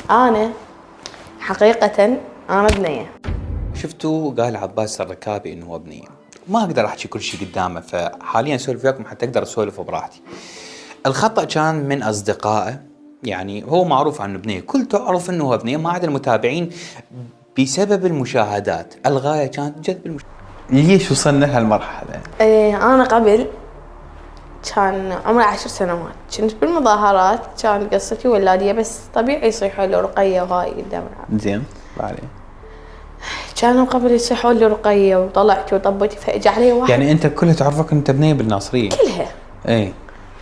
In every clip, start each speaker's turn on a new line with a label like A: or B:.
A: أنا حقيقة أنا بنية.
B: شفتوا قال عباس الركابي انه هو بنية. ما اقدر احكي كل شيء قدامه، فحاليا اسولف وياكم حتى اقدر اسولف براحتي. الخطأ كان من اصدقائه، يعني هو معروف عنه بنية، كل تعرف انه هو بنية ما عدا المتابعين بسبب المشاهدات. الغاية كانت جذب المشاهدات.
C: ليش وصلنا هالمرحلة؟
A: أنا قبل كان عمري 10 سنوات، كنت بالمظاهرات، كان قصتي ولادية بس طبيعي يصيحوا له رقية وهاي قدام العالم.
C: زين بعدين
A: كانوا قبل يصيحوا لي رقية وطلعت وطبيت، فاجى علي واحد.
C: يعني انت كلها تعرفك انت بنية بالناصرية؟
A: كلها.
C: اي.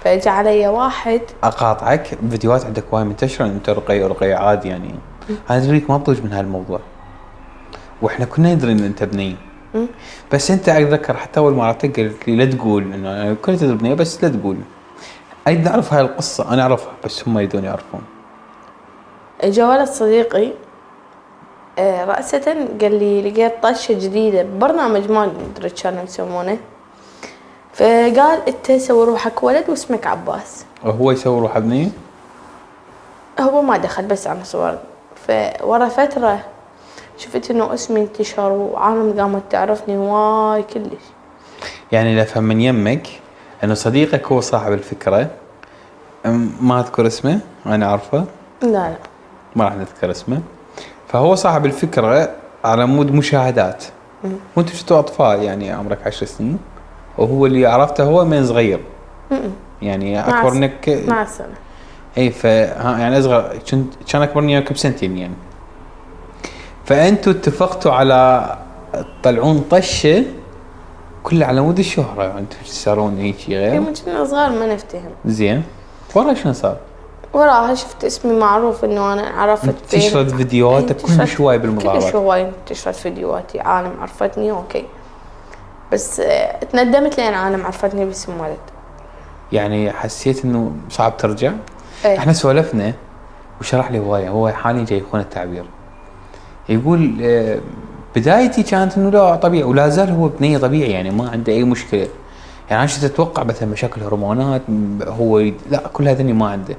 A: فاجى علي واحد.
C: اقاطعك، فيديوهات عندك وايد منتشرة ان انت رقية عادي يعني. انا ادريك ما بضوج من هالموضوع، واحنا كنا ندري ان انت بنية. بس انت اتذكر حتى اول ما عرفتك قلت لي لا تقول انه انا كنت ادري بنية، بس لا تقول. اريد نعرف هاي القصة، انا اعرفها بس هم يريدون يعرفون.
A: اجى ولد صديقي رأسة قال لي لقيت طشة جديدة ببرنامج ما ادري كانوا يسمونه، فقال انت سوي روحك ولد واسمك عباس.
C: وهو يسوي روحه بنية؟
A: هو ما دخل بس انا صور. فورا فترة شفت انه اسمي انتشر وعالم قامت تعرفني واي كلش.
C: يعني لا افهم من يمك انه صديقك هو صاحب الفكرة، ما اذكر اسمه، انا عارفه.
A: لا
C: ما راح نذكر اسمه. فهو صاحب الفكرة على مود مشاهدات. وانتم شفتوا اطفال يعني عمرك 10 سنين، وهو اللي عرفته هو من صغير. يعني اكبر منك
A: 12 سنة.
C: اي يعني اصغر، كان اكبر مني بسنتين يعني. فانتوا اتفقتوا على تطلعون طشه كلها على مود الشهره، يعني انتوا تسارون هيك غير.
A: يوم كنا صغار ما نفتهم.
C: زين ورا شنو صار؟
A: وراها شفت اسمي معروف انه انا عرفت
C: انتشرت فيديوهاتك كل شوي بالمظاهرات.
A: كل شوي انتشرت فيديوهاتي، عالم عرفتني اوكي، بس تندمت لان عالم عرفتني باسم ولد.
C: يعني حسيت انه صعب ترجع؟
A: ايه.
C: احنا سولفنا وشرح لي هو حاليا جاي يخون التعبير. يقول بدايتي كانت انه لا طبيعي، ولا زال هو بنية طبيعي يعني ما عنده اي مشكله. يعني عشان تتوقع مثلا مشاكل هرمونات هو لا كل هذني ما عنده.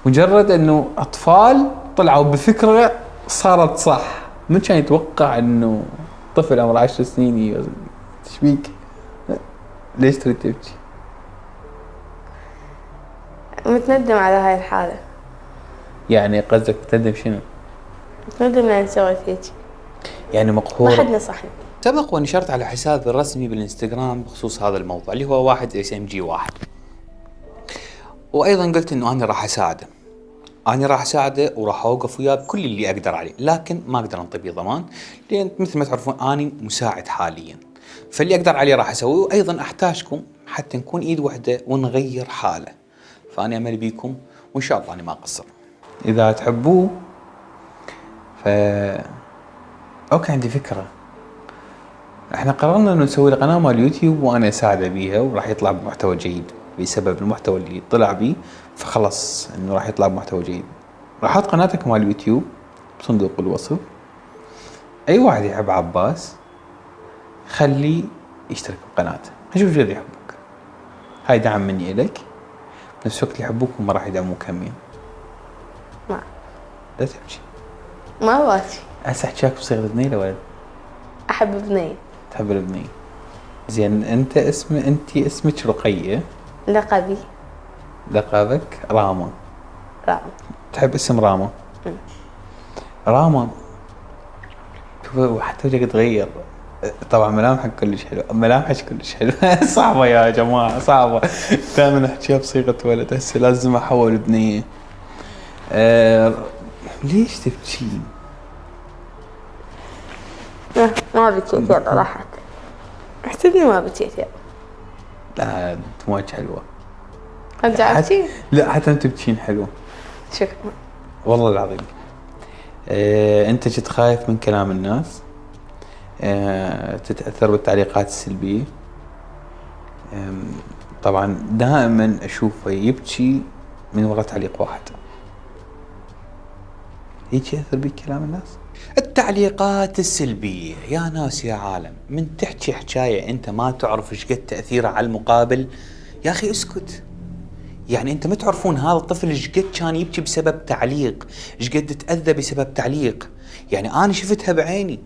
C: مجرد انه اطفال طلعوا بفكره صارت صح. من كان يتوقع انه طفل عمره 10 سنين ايش بيك؟ ليش تريد تبكي؟
A: متندم على هاي الحالة.
C: يعني قصدك تندم شنو؟
A: متندم لان سويت هيك.
C: يعني مقهور.
A: ما حد نصحني.
B: سبق ونشرت على حسابي الرسمي بالانستغرام بخصوص هذا الموضوع اللي هو 1SMG1، وايضا قلت انه انا راح اساعده وراح اوقف وياه بكل اللي اقدر عليه، لكن ما اقدر انطي ضمان لان مثل ما تعرفون اني مساعد حاليا، فاللي اقدر عليه راح اسويه، وايضا احتاجكم حتى نكون ايد واحده ونغير حاله. فانا امل بيكم وان شاء الله اني ما اقصر.
C: اذا تحبوه اوكي عندي فكره. احنا قررنا انه نسوي له قناه مال اليوتيوب وانا اساعده بيها، وراح يطلع بمحتوى جيد بسبب المحتوى اللي طلع بيه، فخلص انه راح يطلع بمحتوى جيد. راح احط قناتك مال اليوتيوب بصندوق الوصف. اي واحد يحب عباس خليه يشترك بقناته، نشوف جد يحبك. هاي دعم مني الك، بنفس الوقت اللي يحبوك وما راح يدعموك همين.
A: ما
C: لا تبكي.
A: ما باتي.
C: هسه احكيك بصيغه بنيه لولد.
A: احب بنية.
C: تحب البنيه. زين انت اسمك رقية.
A: لقبي.
C: لقبك راما.
A: رام.
C: تحب اسم راما؟ راما وحتى وجهك تغير. طبعا ملامحك كلش حلوه، ملامحك كلش حلوه. صعبه يا جماعه صعبه. دائما احكيها بصيغه ولد، هسه لازم احول بنيه. ليش تبكي؟
A: ما بكيت يلا راحت. احسبني ما بكيت يلا.
C: لا دموعك حلوه.
A: ارجع ابكي؟
C: لا حتى انت تبكين حلوه.
A: شكرا.
C: والله العظيم. انت كنت خايف من كلام الناس، تتأثر بالتعليقات السلبية. طبعا دائما اشوفه يبكي من وراء تعليق واحد. هيك يأثر بك كلام الناس؟
B: التعليقات السلبية يا ناس يا عالم، من تحكي حكاية انت ما تعرف ايش قد تأثيرها على المقابل، يا اخي اسكت. يعني انت ما تعرفون هذا الطفل ايش قد كان يبكي بسبب تعليق، ايش قد تأذى بسبب تعليق. يعني انا شفتها بعيني.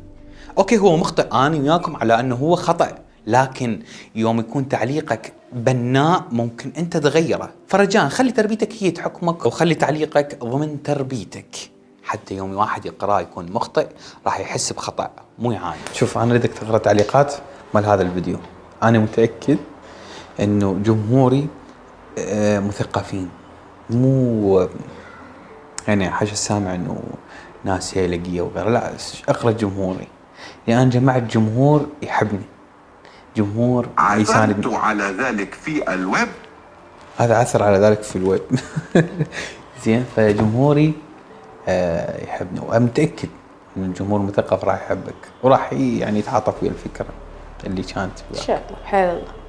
B: اوكي هو مخطئ، انا وياكم على انه هو خطأ، لكن يوم يكون تعليقك بناء ممكن انت تغيره. فرجاء خلي تربيتك هي تحكمك، وخلي تعليقك ضمن تربيتك، حتى يوم واحد يقرأ يكون مخطئ راح يحس بخطأ مو يعاني.
C: شوف انا اريدك تقرا تعليقات مال هذا الفيديو. انا متاكد انه جمهوري مثقفين، مو يعني حاجه سامع انه ناس هيلقيه وغيره. لا اقرا جمهوري، لان جمعت جمهور يحبني، جمهور يساندني.
D: عثرت على ذلك في الويب.
C: هذا عثر على ذلك في الويب. زين، فجمهوري يحبني، وانا متاكد ان الجمهور المثقف راح يحبك وراح يعني يتعاطف ويا الفكره اللي كانت.
A: ان شاء الله بحال الله.